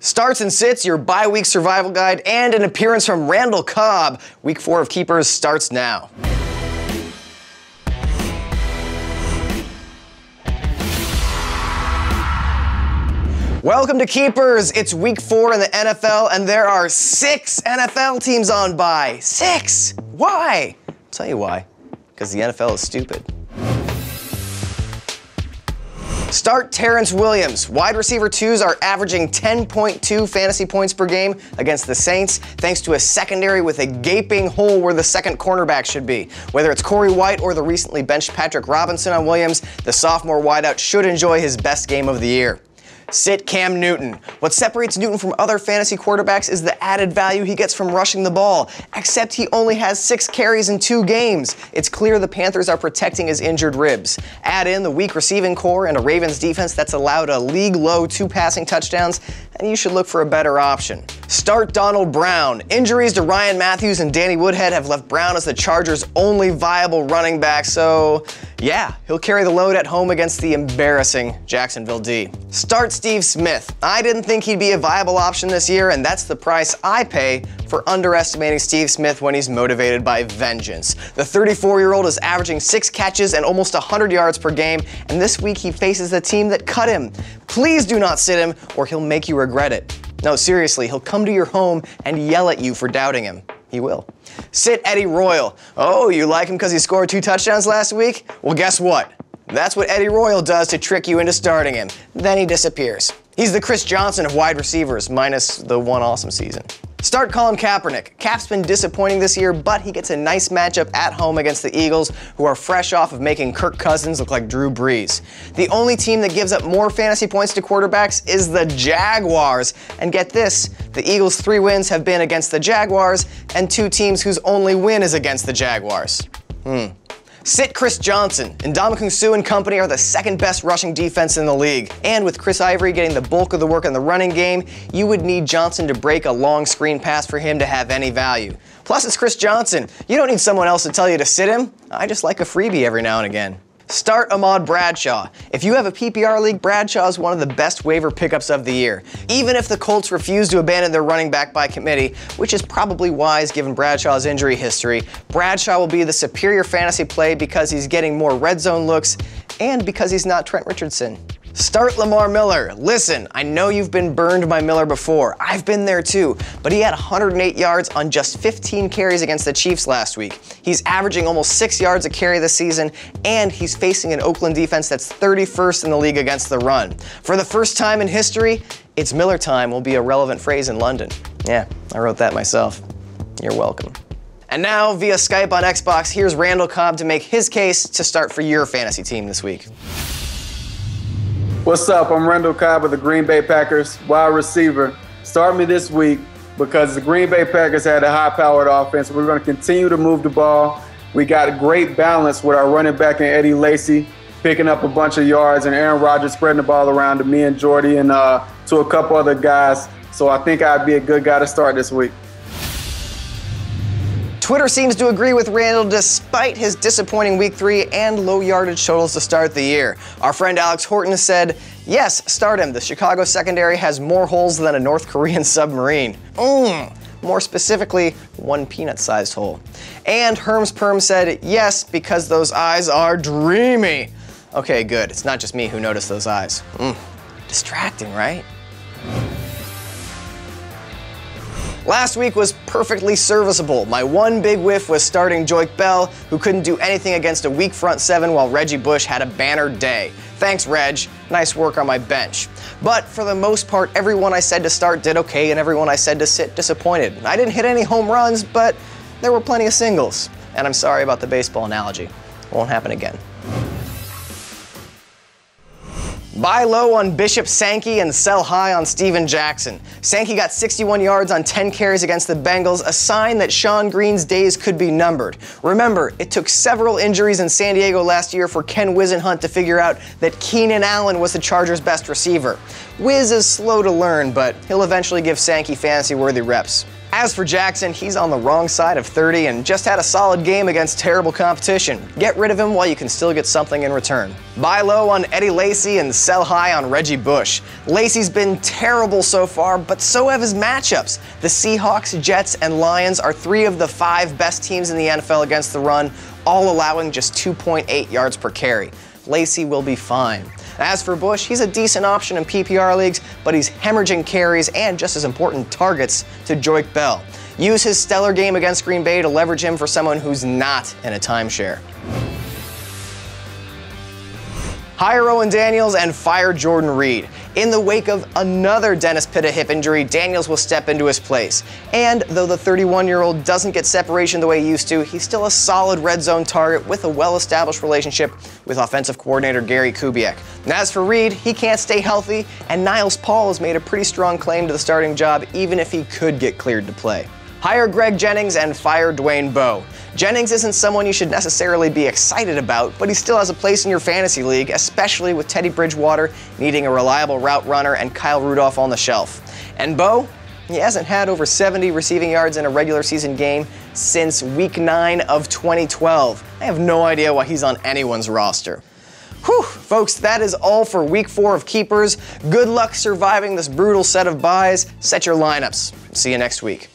Starts and sits, your bye-week survival guide, and an appearance from Randall Cobb. Week 4 of Keepers starts now. Welcome to Keepers. It's week 4 in the NFL, and there are 6 NFL teams on bye. 6! Why? I'll tell you why. Because the NFL is stupid. Start Terrence Williams. Wide receiver 2s are averaging 10.2 fantasy points per game against the Saints, thanks to a secondary with a gaping hole where the second cornerback should be. Whether it's Corey White or the recently benched Patrick Robinson on Williams, the sophomore wideout should enjoy his best game of the year. Sit Cam Newton. What separates Newton from other fantasy quarterbacks is the added value he gets from rushing the ball, except he only has 6 carries in 2 games. It's clear the Panthers are protecting his injured ribs. Add in the weak receiving core and a Ravens defense that's allowed a league-low 2 passing touchdowns, and you should look for a better option. Start Donald Brown. Injuries to Ryan Matthews and Danny Woodhead have left Brown as the Chargers' only viable running back, so yeah, he'll carry the load at home against the embarrassing Jacksonville D. Start Steve Smith. I didn't think he'd be a viable option this year, and that's the price I pay for underestimating Steve Smith when he's motivated by vengeance. The 34-year-old is averaging 6 catches and almost 100 yards per game, and this week he faces the team that cut him. Please do not sit him, or he'll make you regret it. No, seriously, he'll come to your home and yell at you for doubting him. He will. Sit Eddie Royal. Oh, you like him because he scored 2 touchdowns last week? Well, guess what? That's what Eddie Royal does to trick you into starting him. Then he disappears. He's the Chris Johnson of wide receivers, minus the one awesome season. Start Colin Kaepernick. Cap's been disappointing this year, but he gets a nice matchup at home against the Eagles, who are fresh off of making Kirk Cousins look like Drew Brees. The only team that gives up more fantasy points to quarterbacks is the Jaguars. And get this, the Eagles' 3 wins have been against the Jaguars, and 2 teams whose only win is against the Jaguars. Sit Chris Johnson. Ndamukong Suh and company are the 2nd best rushing defense in the league. And with Chris Ivory getting the bulk of the work in the running game, you would need Johnson to break a long screen pass for him to have any value. Plus, it's Chris Johnson. You don't need someone else to tell you to sit him. I just like a freebie every now and again. Start Ahmad Bradshaw. If you have a PPR league, Bradshaw is one of the best waiver pickups of the year. Even if the Colts refuse to abandon their running back by committee, which is probably wise given Bradshaw's injury history, Bradshaw will be the superior fantasy play because he's getting more red zone looks and because he's not Trent Richardson. Start Lamar Miller. Listen, I know you've been burned by Miller before. I've been there too. But he had 108 yards on just 15 carries against the Chiefs last week. He's averaging almost 6 yards a carry this season, and he's facing an Oakland defense that's 31st in the league against the run. For the first time in history, "It's Miller time" will be a relevant phrase in London. Yeah, I wrote that myself. You're welcome. And now, via Skype on Xbox, here's Randall Cobb to make his case to start for your fantasy team this week. What's up? I'm Randall Cobb of the Green Bay Packers, wide receiver. Start me this week because the Green Bay Packers had a high-powered offense. We're going to continue to move the ball. We got a great balance with our running back and Eddie Lacy picking up a bunch of yards, and Aaron Rodgers spreading the ball around to me and Jordy and to a couple other guys. So I think I'd be a good guy to start this week. Twitter seems to agree with Randall despite his disappointing week 3 and low yardage totals to start the year. Our friend Alex Horton said, yes, start him. The Chicago secondary has more holes than a North Korean submarine. More specifically, 1 peanut-sized hole. And Herms Perm said, yes, because those eyes are dreamy. Okay, good. It's not just me who noticed those eyes. Distracting, right? Last week was perfectly serviceable. My one big whiff was starting Joique Bell, who couldn't do anything against a weak front 7 while Reggie Bush had a banner day. Thanks, Reg. Nice work on my bench. But for the most part, everyone I said to start did okay, and everyone I said to sit disappointed. I didn't hit any home runs, but there were plenty of singles. And I'm sorry about the baseball analogy. Won't happen again. Buy low on Bishop Sankey and sell high on Steven Jackson. Sankey got 61 yards on 10 carries against the Bengals, a sign that Sean Green's days could be numbered. Remember, it took several injuries in San Diego last year for Ken Whisenhunt to figure out that Keenan Allen was the Chargers' best receiver. Wiz is slow to learn, but he'll eventually give Sankey fantasy-worthy reps. As for Jackson, he's on the wrong side of 30 and just had a solid game against terrible competition. Get rid of him while you can still get something in return. Buy low on Eddie Lacy and sell high on Reggie Bush. Lacy's been terrible so far, but so have his matchups. The Seahawks, Jets, and Lions are 3 of the 5 best teams in the NFL against the run, all allowing just 2.8 yards per carry. Lacy will be fine. As for Bush, he's a decent option in PPR leagues, but he's hemorrhaging carries and, just as important, targets to Joique Bell. Use his stellar game against Green Bay to leverage him for someone who's not in a timeshare. Hire Owen Daniels and fire Jordan Reed. In the wake of another Dennis Pitta hip injury, Daniels will step into his place. And though the 31-year-old doesn't get separation the way he used to, he's still a solid red zone target with a well-established relationship with offensive coordinator Gary Kubiak. And as for Reed, he can't stay healthy, and Niles Paul has made a pretty strong claim to the starting job even if he could get cleared to play. Hire Greg Jennings and fire Dwayne Bowe. Jennings isn't someone you should necessarily be excited about, but he still has a place in your fantasy league, especially with Teddy Bridgewater needing a reliable route runner and Kyle Rudolph on the shelf. And Bowe, he hasn't had over 70 receiving yards in a regular season game since Week 9 of 2012. I have no idea why he's on anyone's roster. Whew, folks, that is all for Week 4 of Keepers. Good luck surviving this brutal set of buys. Set your lineups. See you next week.